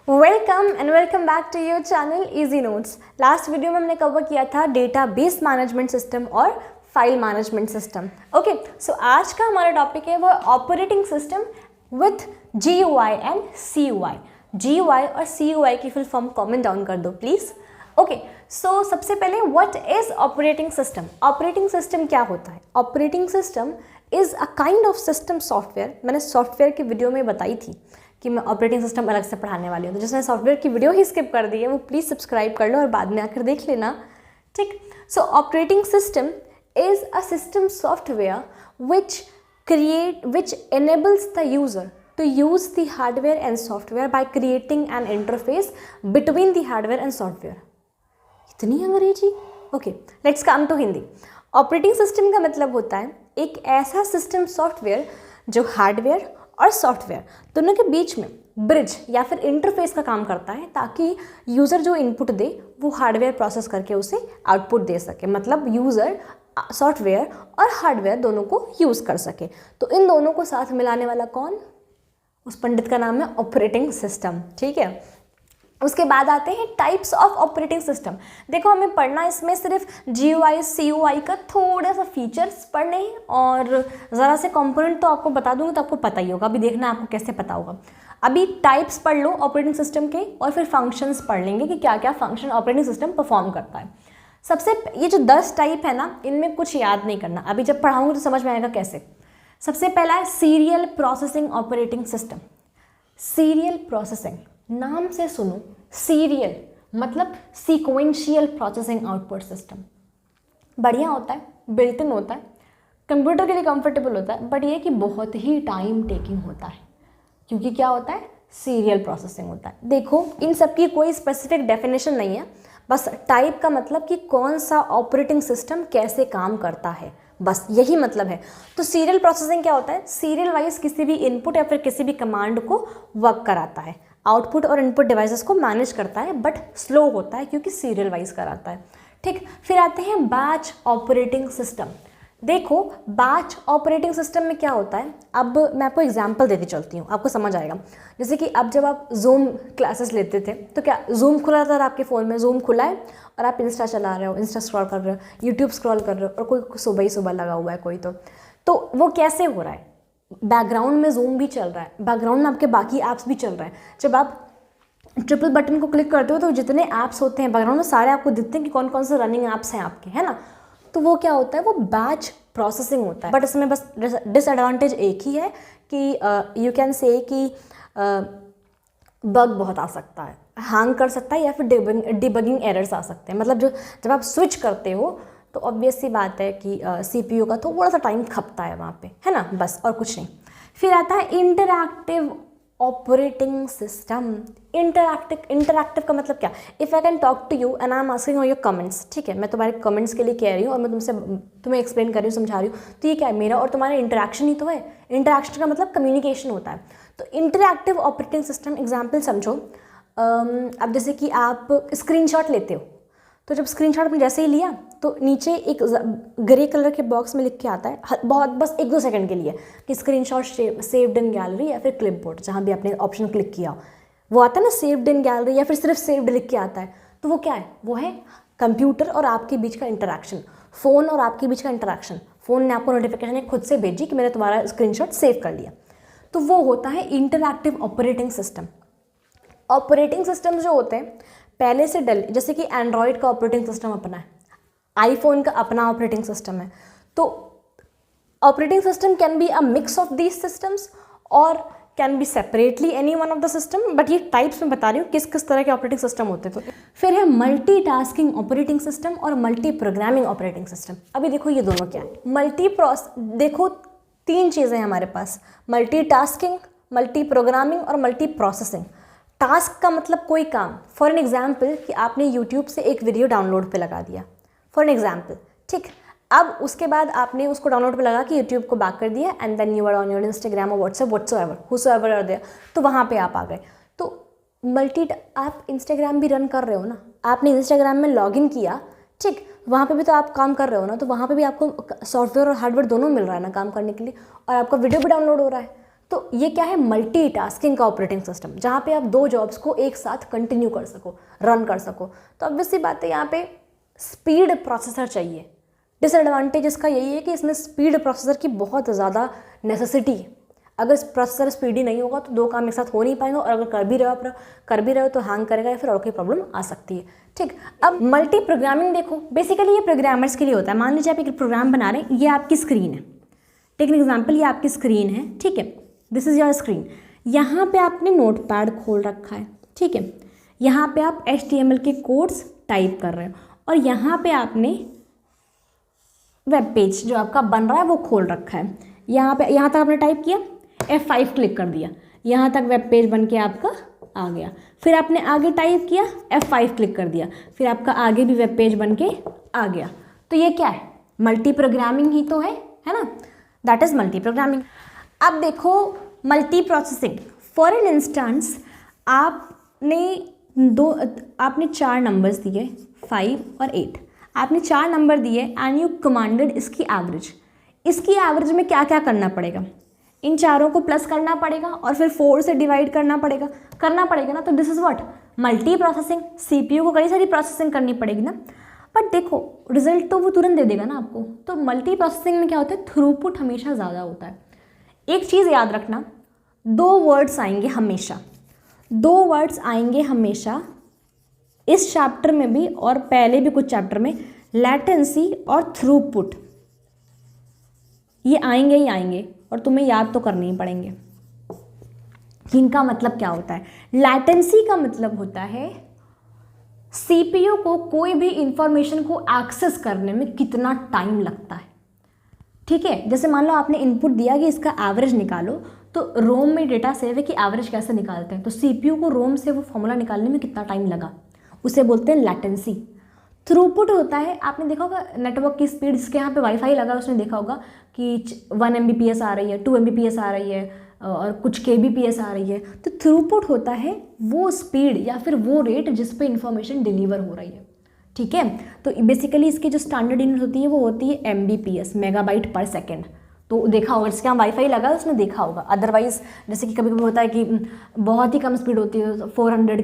Welcome and welcome back to your channel easy notes. Last video में हमने cover किया था डेटाबेस मैनेजमेंट सिस्टम और file management system. Okay, so आज का हमारा टॉपिक है वो operating system with GUI and CUI। GUI और CUI की फुल फॉर्म कमेंट डाउन कर दो प्लीज़। ओके, सो सबसे पहले what is operating system. Operating system क्या होता है? Operating system is a kind of system software. मैंने सॉफ्टवेयर की वीडियो में बताई थी कि मैं ऑपरेटिंग सिस्टम अलग से पढ़ाने वाली हूँ, तो जिसने सॉफ्टवेयर की वीडियो ही स्किप कर दी है वो प्लीज़ सब्सक्राइब कर लो और बाद में आकर देख लेना, ठीक। सो operating system is a system software which enables the user to use the hardware and software by creating an interface between the hardware and software। इतनी अंग्रेजी। Okay, let's come to Hindi. Operating system का मतलब होता है एक ऐसा system software जो hardware और सॉफ्टवेयर दोनों के बीच में ब्रिज या फिर इंटरफेस का काम करता है, ताकि यूज़र जो इनपुट दे वो हार्डवेयर प्रोसेस करके उसे आउटपुट दे सके। मतलब यूज़र सॉफ्टवेयर और हार्डवेयर दोनों को यूज़ कर सके। तो इन दोनों को साथ मिलाने वाला कौन? उस पंडित का नाम है ऑपरेटिंग सिस्टम, ठीक है। उसके बाद आते हैं टाइप्स ऑफ ऑपरेटिंग सिस्टम। देखो, हमें पढ़ना इसमें सिर्फ GUI CUI का थोड़ा सा फीचर्स पढ़ने हैं और ज़रा से कंपोनेंट तो आपको बता दूंगी, तो आपको पता ही होगा। अभी देखना आपको कैसे पता होगा। अभी टाइप्स पढ़ लो ऑपरेटिंग सिस्टम के और फिर फंक्शंस पढ़ लेंगे कि क्या क्या फंक्शन ऑपरेटिंग सिस्टम परफॉर्म करता है। सबसे ये जो 10 टाइप है ना, इनमें कुछ याद नहीं करना, अभी जब पढ़ाऊंगी तो समझ में आएगा कैसे। सबसे पहला है serial processing operating system. Serial processing, नाम से सुनो, सीरियल मतलब सीक्वेंशियल प्रोसेसिंग आउटपुट सिस्टम। बढ़िया होता है, बिल्ट इन होता है, कंप्यूटर के लिए कंफर्टेबल होता है, बट ये कि बहुत ही टाइम टेकिंग होता है, क्योंकि क्या होता है, सीरियल प्रोसेसिंग होता है। देखो, इन सब की कोई स्पेसिफिक डेफिनेशन नहीं है, बस टाइप का मतलब कि कौन सा ऑपरेटिंग सिस्टम कैसे काम करता है, बस यही मतलब है। तो सीरियल प्रोसेसिंग क्या होता है? सीरियल वाइज किसी भी इनपुट या फिर किसी भी कमांड को वर्क कराता है, आउटपुट और इनपुट डिवाइसेस को मैनेज करता है, बट स्लो होता है क्योंकि सीरियल वाइज कराता है, ठीक। फिर आते हैं बैच ऑपरेटिंग सिस्टम। देखो, बैच ऑपरेटिंग सिस्टम में क्या होता है, अब मैं आपको एग्जांपल देती चलती हूँ, आपको समझ आएगा। जैसे कि अब जब आप जूम क्लासेस लेते थे तो क्या जूम खुला था आपके फ़ोन में, जूम खुला है और आप इंस्टा चला रहे हो, इंस्टा स्क्रॉल कर रहे हो, यूट्यूब स्क्रॉल कर रहे हो, और कोई सुबह ही सुबह लगा हुआ है कोई, तो वो कैसे हो रहा है? बैकग्राउंड में जूम भी चल रहा है, बैकग्राउंड में आपके बाकी ऐप्स भी चल रहे हैं। जब आप ट्रिपल बटन को क्लिक करते हो तो जितने ऐप्स होते हैं बैकग्राउंड में सारे आपको दिखते हैं कि कौन कौन से रनिंग ऐप्स हैं आपके, है ना। तो वो क्या होता है, वो बैच प्रोसेसिंग होता है। बट इसमें बस डिसएडवांटेज एक ही है कि यू कैन से कि बग बहुत आ सकता है, हैंग कर सकता है, या फिर डिबगिंग एरर्स आ सकते हैं। मतलब जब आप स्विच करते हो तो ऑब्वियस सी बात है कि CPU का थोड़ा सा टाइम खपता है वहाँ पे, है ना, बस, और कुछ नहीं। फिर आता है इंटरैक्टिव ऑपरेटिंग सिस्टम। इंटरैक्टिव का मतलब क्या? If I can talk to you and I am asking your comments, ठीक है, मैं तुम्हारे कमेंट्स के लिए कह रही हूँ और मैं तुम्हें एक्सप्लेन कर रही हूँ, समझा रही हूँ, तो ये क्या है, मेरा और तुम्हारा इंटरैक्शन ही तो है। इंटरैक्शन का मतलब कम्युनिकेशन होता है। तो इंटरैक्टिव ऑपरेटिंग सिस्टम एग्जाम्पल समझो। अब जैसे कि आप स्क्रीनशॉट लेते हो, तो जब स्क्रीनशॉट आपने जैसे ही लिया तो नीचे एक ग्रे कलर के बॉक्स में लिख के आता है, बहुत बस 1-2 सेकंड के लिए, कि स्क्रीनशॉट सेव्ड इन गैलरी या फिर क्लिपबोर्ड, जहाँ भी आपने ऑप्शन क्लिक किया वो आता है ना, सेव्ड इन गैलरी या फिर सिर्फ सेव्ड लिख के आता है। तो वो क्या है? वो है कंप्यूटर और आपके बीच का इंटरैक्शन, फ़ोन और आपके बीच का इंटरैक्शन। फ़ोन ने आपको नोटिफिकेशन खुद से भेजी कि मैंने तुम्हारा स्क्रीनशॉट सेव कर लिया, तो वो होता है interactive operating system. Operating system जो होते हैं पहले से जैसे कि एंड्रॉयड का ऑपरेटिंग सिस्टम अपना है, आईफोन का अपना ऑपरेटिंग सिस्टम है। तो operating system can be a mix of these systems और can be separately any one of the system, but ये टाइप्स में बता रही हूँ किस किस तरह के ऑपरेटिंग सिस्टम होते हैं। फिर है मल्टीटास्किंग ऑपरेटिंग सिस्टम और मल्टी प्रोग्रामिंग ऑपरेटिंग सिस्टम। अभी देखो ये दोनों क्या है। देखो 3 चीज़ें हैं हमारे पास, मल्टीटास्किंग, मल्टी प्रोग्रामिंग और मल्टी प्रोसेसिंग। टास्क का मतलब कोई काम, फॉर एन एग्जाम्पल कि आपने यूट्यूब से एक वीडियो डाउनलोड पे लगा दिया, फॉर एन एग्जाम्पल, ठीक। अब उसके बाद आपने उसको डाउनलोड पे लगा कि यूट्यूब को बैक कर दिया, and then you are on your Instagram और WhatsApp whatsoever whosoever are there, तो वहाँ पे आप आ गए। तो आप इंस्टाग्राम भी रन कर रहे हो ना, आपने इंस्टाग्राम में लॉगिन किया, ठीक, वहाँ पे भी तो आप काम कर रहे हो ना, तो वहाँ पे भी आपको सॉफ्टवेयर और हार्डवेयर दोनों मिल रहा है ना काम करने के लिए, और आपका वीडियो भी डाउनलोड हो रहा है। तो ये क्या है, मल्टीटास्किंग का ऑपरेटिंग सिस्टम, जहाँ पे आप 2 जॉब्स को एक साथ कंटिन्यू कर सको, रन कर सको। तो ऑब्वियस सी बात है यहाँ पे स्पीड प्रोसेसर चाहिए। डिसएडवांटेज इसका यही है कि इसमें स्पीड प्रोसेसर की बहुत ज़्यादा नेसेसिटी है। अगर प्रोसेसर स्पीडी नहीं होगा तो 2 काम एक साथ हो नहीं पाएंगे, और अगर कर भी रहे हो तो हैंग करेगा या फिर और कोई प्रॉब्लम आ सकती है। ठीक, अब मल्टी प्रोग्रामिंग देखो, बेसिकली ये प्रोग्रामर्स के लिए होता है। मान लीजिए आप एक प्रोग्राम बना रहे हैं, ये आपकी स्क्रीन है, टेक एन एग्जाम्पल, ये आपकी स्क्रीन है, ठीक है, दिस इज़ योर स्क्रीन। यहाँ पे आपने नोटपैड खोल रखा है, ठीक है, यहाँ पे आप HTML के कोड्स टाइप कर रहे हो, और यहाँ पे आपने वेब पेज जो आपका बन रहा है वो खोल रखा है। यहाँ तक आपने टाइप किया, F5 क्लिक कर दिया, यहाँ तक वेब पेज बन के आपका आ गया। फिर आपने आगे टाइप किया, F5 क्लिक कर दिया, फिर आपका आगे भी वेब पेज बन के आ गया। तो ये क्या है, मल्टी प्रोग्रामिंग ही तो है ना, दैट इज़ मल्टी प्रोग्रामिंग। अब देखो multi processing, for an instance आपने 4 नंबर्स दिए, 5 और 8, आपने 4 नंबर दिए एंड यू कमांडेड इसकी एवरेज में क्या क्या करना पड़ेगा, इन चारों को प्लस करना पड़ेगा और फिर 4 से डिवाइड करना पड़ेगा ना। तो this is what, multi processing. CPU को कई सारी प्रोसेसिंग करनी पड़ेगी ना, बट देखो रिजल्ट तो वो तुरंत दे देगा ना आपको। तो मल्टी प्रोसेसिंग में क्या होता है, थ्रूपुट हमेशा ज़्यादा होता है। एक चीज़ याद रखना, 2 वर्ड्स आएंगे हमेशा इस चैप्टर में भी और पहले भी कुछ चैप्टर में, लैटेंसी और थ्रूपुट, ये आएंगे ही आएंगे, और तुम्हें याद तो करने ही पड़ेंगे कि इनका मतलब क्या होता है। लैटेंसी का मतलब होता है CPU को कोई भी इंफॉर्मेशन को एक्सेस करने में कितना टाइम लगता है। ठीक है, जैसे मान लो आपने इनपुट दिया कि इसका एवरेज निकालो, तो रोम में डेटा सेव है कि एवरेज कैसे निकालते हैं, तो CPU को रोम से वो फॉर्मूला निकालने में कितना टाइम लगा, उसे बोलते हैं लैटेंसी। थ्रूपुट होता है, आपने देखा होगा नेटवर्क की स्पीड, जिसके यहाँ पे वाईफाई लगा उसने देखा होगा कि 1 Mbps आ रही है, 2 Mbps आ रही है और कुछ kbps आ रही है। तो थ्रूपुट होता है वो स्पीड या फिर वो रेट जिस पे इंफॉर्मेशन डिलीवर हो रही है। ठीक है, तो बेसिकली इसकी जो स्टैंडर्ड यूनिट होती है वो होती है Mbps, मेगाबाइट पर सेकेंड। तो देखा होगा जिसके यहाँ वाईफाई लगा है उसने देखा होगा। अदरवाइज जैसे कि कभी कभी होता है कि बहुत ही कम स्पीड होती है, 400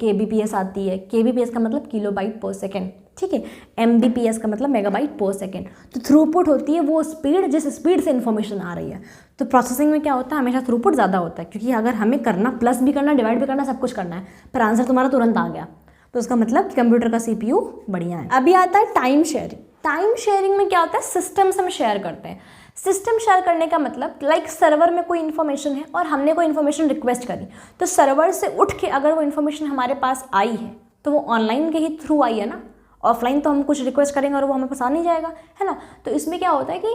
kbps आती है। kbps का मतलब किलोबाइट पर सेकेंड, ठीक है, Mbps का मतलब मेगाबाइट पर सेकेंड। तो थ्रूपुट होती है वो स्पीड जिस स्पीड से इन्फॉर्मेशन आ रही है। तो प्रोसेसिंग में क्या होता है, हमेशा थ्रूपुट ज़्यादा होता है, क्योंकि अगर हमें करना प्लस भी करना, डिवाइड भी करना, सब कुछ करना है, पर आंसर तुम्हारा तुरंत आ गया, तो उसका मतलब कंप्यूटर का CPU बढ़िया है। अभी आता है टाइम शेयरिंग। टाइम शेयरिंग में क्या होता है, सिस्टम्स हम शेयर करते हैं। सिस्टम शेयर करने का मतलब लाइक सर्वर में कोई इन्फॉर्मेशन है और हमने कोई इन्फॉर्मेशन रिक्वेस्ट करी, तो सर्वर से उठ के अगर वो इन्फॉर्मेशन हमारे पास आई है तो वो ऑनलाइन के ही थ्रू आई है ना, ऑफलाइन तो हम कुछ रिक्वेस्ट करेंगे और वो हमें पास आ नहीं जाएगा, है ना। तो इसमें क्या होता है कि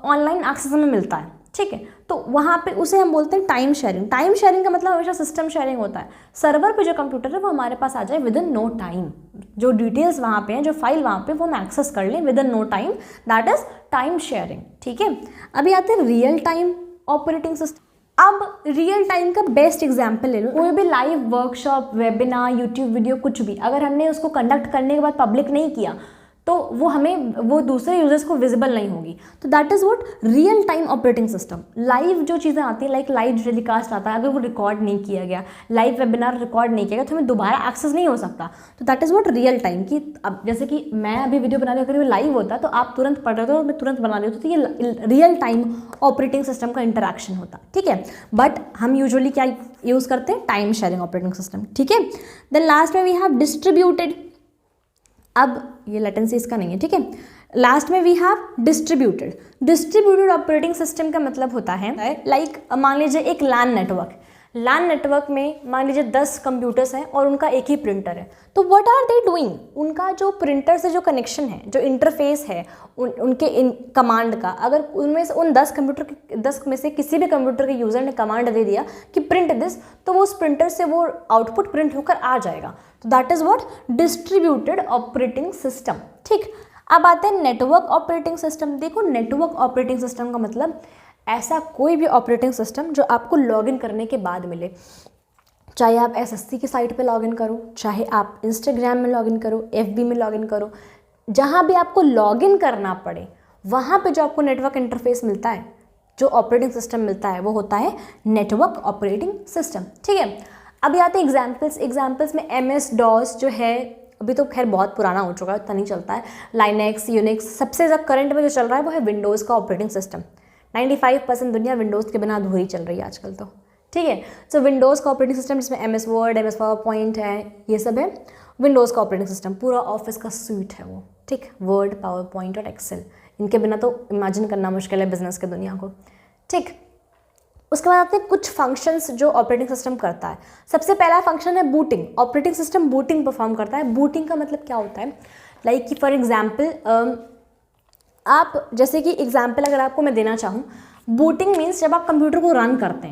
ऑनलाइन एक्सेस हमें मिलता है, ठीक है, तो वहाँ पे उसे हम बोलते हैं टाइम शेयरिंग। टाइम शेयरिंग का मतलब हमेशा सिस्टम शेयरिंग होता है। सर्वर पे जो कंप्यूटर है वो हमारे पास आ जाए विद इन नो टाइम, जो डिटेल्स वहाँ पे हैं, जो फाइल वहाँ पे, वो हम एक्सेस कर लें within no time, that is time sharing. ठीक है, अभी आते हैं रियल टाइम ऑपरेटिंग सिस्टम। अब रियल टाइम का बेस्ट एग्जाम्पल ले लो, कोई भी live workshop, webinar, YouTube video, कुछ भी अगर हमने उसको कंडक्ट करने के बाद पब्लिक नहीं किया तो वो दूसरे यूजर्स को विजिबल नहीं होगी। तो that is what real time operating system. Live जो चीज़ें आती हैं, लाइक लाइव टेलीकास्ट आता है, अगर वो रिकॉर्ड नहीं किया गया, लाइव वेबिनार रिकॉर्ड नहीं किया गया, तो हमें दोबारा एक्सेस नहीं हो सकता। तो that is what real time. कि अब जैसे कि मैं अभी वीडियो बना रही हूँ, अगर वो लाइव होता तो आप तुरंत पढ़ रहे हो, मैं तुरंत बना रही होती, तो ये रियल टाइम ऑपरेटिंग सिस्टम का इंटरेक्शन होता, ठीक है। बट हम यूजुअली क्या यूज़ करते हैं, टाइम शेयरिंग ऑपरेटिंग सिस्टम, ठीक है। देन लास्ट में वी हैव डिस्ट्रीब्यूटेड। अब ये लेटेंसी इसका नहीं है, ठीक है। लास्ट में we have distributed. Distributed operating system का मतलब होता है लाइक मान लीजिए एक लैन नेटवर्क में मान लीजिए 10 कंप्यूटर्स हैं और उनका एक ही प्रिंटर है। तो व्हाट आर दे डूइंग, उनका जो प्रिंटर से जो कनेक्शन है, जो इंटरफेस है उनके कमांड का, अगर उनमें से उन 10 में से किसी भी कंप्यूटर के यूज़र ने कमांड दे दिया कि प्रिंट दिस, तो वो उस प्रिंटर से वो आउटपुट प्रिंट होकर आ जाएगा। तो that is what distributed operating system, ठीक। अब आते हैं नेटवर्क ऑपरेटिंग सिस्टम। देखो नेटवर्क ऑपरेटिंग सिस्टम का मतलब ऐसा कोई भी ऑपरेटिंग सिस्टम जो आपको लॉगिन करने के बाद मिले, चाहे आप SSC की साइट पे लॉगिन करो, चाहे आप इंस्टाग्राम में लॉगिन करो, FB में लॉगिन करो, जहाँ भी आपको लॉगिन करना पड़े वहाँ पे जो आपको नेटवर्क इंटरफेस मिलता है, जो ऑपरेटिंग सिस्टम मिलता है वो होता है नेटवर्क ऑपरेटिंग सिस्टम। ठीक है, अभी आते हैं एग्जाम्पल्स में MS DOS जो है अभी तो खैर बहुत पुराना हो चुका है, उतना नहीं चलता है। लाइनेक्स, यूनिक्स, सबसे ज़्यादा करंट में जो चल रहा है वो है विंडोज़ का ऑपरेटिंग सिस्टम। 95% दुनिया विंडोज़ के बिना अधूरी चल रही है आजकल तो। ठीक है, सो विंडोज़ का ऑपरेटिंग सिस्टम जिसमें MS वर्ड, MS पावरपॉइंट है, ये सब है विंडोज़ का ऑपरेटिंग सिस्टम। पूरा ऑफिस का सूट है वो। ठीक, वर्ड, पावरपॉइंट और एक्सेल, इनके बिना तो इमेजिन करना मुश्किल है बिजनेस के दुनिया को। ठीक, उसके बाद आते हैं कुछ फंक्शंस जो ऑपरेटिंग सिस्टम करता है। सबसे पहला फंक्शन है booting. Operating system booting perform करता है। बूटिंग का मतलब क्या होता है, लाइक कि फॉर एग्जांपल आप जैसे कि एग्जांपल अगर आपको मैं देना चाहूँ, बूटिंग मीन्स जब आप कंप्यूटर को रन करते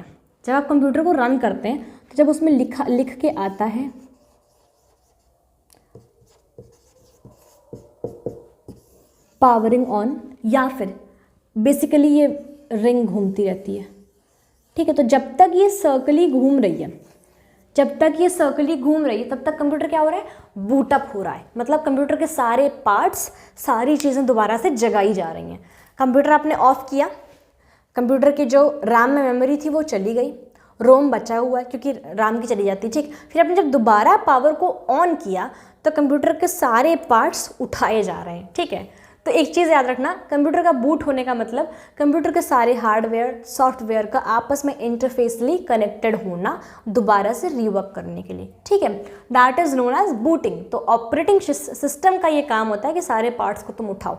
हैं, तो जब उसमें लिख के आता है पावरिंग ऑन, या फिर बेसिकली ये रिंग घूमती रहती है। ठीक है, तो जब तक ये सर्कली घूम रही है तब तक कंप्यूटर क्या हो रहा है, बूटअप हो रहा है। मतलब कंप्यूटर के सारे पार्ट्स, सारी चीज़ें दोबारा से जगाई जा रही हैं। कंप्यूटर आपने ऑफ किया, कंप्यूटर की जो रैम में मेमोरी थी वो चली गई, रोम बचा हुआ है क्योंकि रैम की चली जाती है। ठीक, फिर आपने जब दोबारा पावर को ऑन किया तो कंप्यूटर के सारे पार्ट्स उठाए जा रहे हैं। ठीक है, तो एक चीज़ याद रखना, कंप्यूटर का बूट होने का मतलब कंप्यूटर के सारे हार्डवेयर, सॉफ्टवेयर का आपस में इंटरफेसली कनेक्टेड होना दोबारा से रीवर्क करने के लिए। ठीक है, that is known as booting. तो ऑपरेटिंग सिस्टम का ये काम होता है कि सारे पार्ट्स को तुम उठाओ।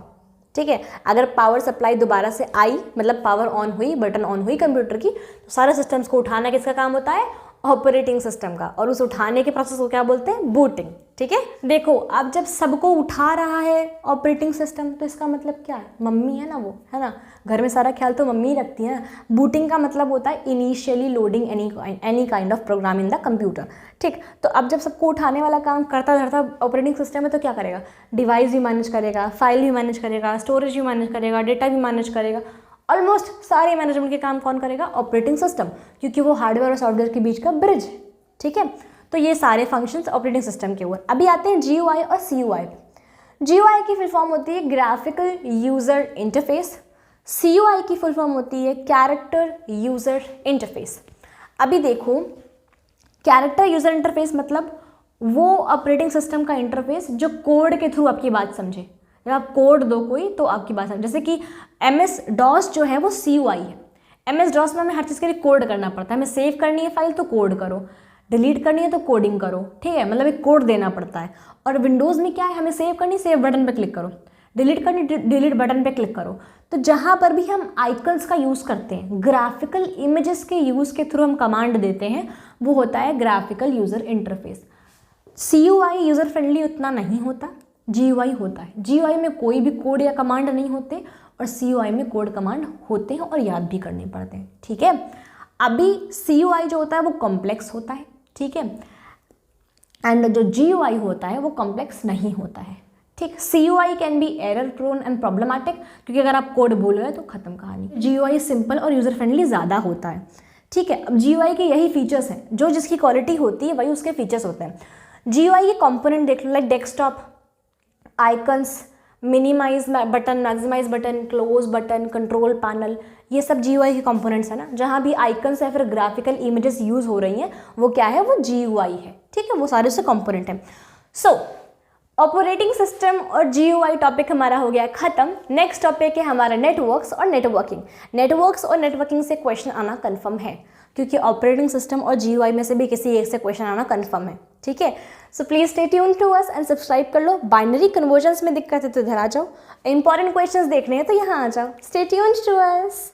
ठीक है, अगर पावर सप्लाई दोबारा से आई, मतलब पावर ऑन हुई, बटन ऑन हुई कंप्यूटर की, तो सारे सिस्टम्स को उठाना किसका काम होता है, ऑपरेटिंग सिस्टम का। और उस उठाने के प्रोसेस को क्या बोलते हैं, बूटिंग। ठीक है, देखो अब जब सबको उठा रहा है ऑपरेटिंग सिस्टम, तो इसका मतलब क्या है, मम्मी है ना वो, है ना, घर में सारा ख्याल तो मम्मी ही रखती है ना। बूटिंग का मतलब होता है initially loading any kind of program in the computer. ठीक, तो अब जब सबको उठाने वाला काम करता धरता ऑपरेटिंग सिस्टम है तो क्या करेगा, डिवाइस भी मैनेज करेगा, फाइल भी मैनेज करेगा, स्टोरेज भी मैनेज करेगा, डेटा भी मैनेज करेगा। ऑलमोस्ट सारे मैनेजमेंट के काम कौन करेगा, ऑपरेटिंग सिस्टम, क्योंकि वो हार्डवेयर और सॉफ्टवेयर के बीच का ब्रिज। ठीक है, तो ये सारे फंक्शंस ऑपरेटिंग सिस्टम के ऊपर। अभी आते हैं GUI और CUI। GUI की फुल फॉर्म होती है ग्राफिकल यूजर इंटरफेस, CUI की फुल फॉर्म होती है कैरेक्टर यूजर इंटरफेस। अभी देखो, कैरेक्टर यूजर इंटरफेस मतलब वो ऑपरेटिंग सिस्टम का इंटरफेस जो कोड के थ्रू आपकी बात समझे। जब आप कोड दो कोई तो आपकी बात समझे, जैसे कि MS DOS जो है वो CUI है। MS DOS में हमें हर चीज़ के लिए कोड करना पड़ता है। हमें सेव करनी है फाइल तो कोड करो, डिलीट करनी है तो कोडिंग करो। ठीक है, मतलब एक कोड देना पड़ता है। और विंडोज़ में क्या है, हमें सेव करनी, सेव बटन पे क्लिक करो, डिलीट करनी, डिलीट बटन पे क्लिक करो। तो जहाँ पर भी हम आइकन्स का यूज़ करते हैं, ग्राफिकल इमेजेस के यूज़ के थ्रू हम कमांड देते हैं, वो होता है graphical user interface. CUI user friendly उतना नहीं होता, GUI होता है। GUI में कोई भी कोड या कमांड नहीं होते और CUI में कोड कमांड होते हैं और याद भी करने पड़ते हैं। ठीक है, अभी CUI जो होता है वो कॉम्प्लेक्स होता है। ठीक है, एंड जो GUI होता है वो कॉम्प्लेक्स नहीं होता है। ठीक, CUI can be error prone and problematic, क्योंकि अगर आप कोड भूल गए तो खत्म कहानी। GUI सिंपल और यूज़र फ्रेंडली ज़्यादा होता है। ठीक है, अब GUI के यही फीचर्स हैं, जो जिसकी क्वालिटी होती है वही उसके फीचर्स होते हैं। GUI के कंपोनेंट देख लो, like desktop, icons, minimize button, maximize button, close button, control panel, ये सब GUI के कंपोनेंट्स है ना। जहाँ भी आइकन्स या फिर ग्राफिकल इमेजेस यूज़ हो रही हैं वो क्या है, वो GUI है। ठीक है, वो सारे उससे कंपोनेंट हैं। सो ऑपरेटिंग सिस्टम और GUI टॉपिक हमारा हो गया खत्म। नेक्स्ट टॉपिक है हमारा नेटवर्क्स और नेटवर्किंग। नेटवर्क्स और नेटवर्किंग से क्वेश्चन आना कन्फर्म है, क्योंकि ऑपरेटिंग सिस्टम और GUI में से भी किसी एक से क्वेश्चन आना कन्फर्म है। ठीक है, so please stay tune to us and subscribe कर लो। बाइनरी कन्वर्जन्स में दिक्कत है तो इधर आ जाओ, इंपॉर्टेंट क्वेश्चंस देखने हैं तो यहाँ आ जाओ। Stay tune to us.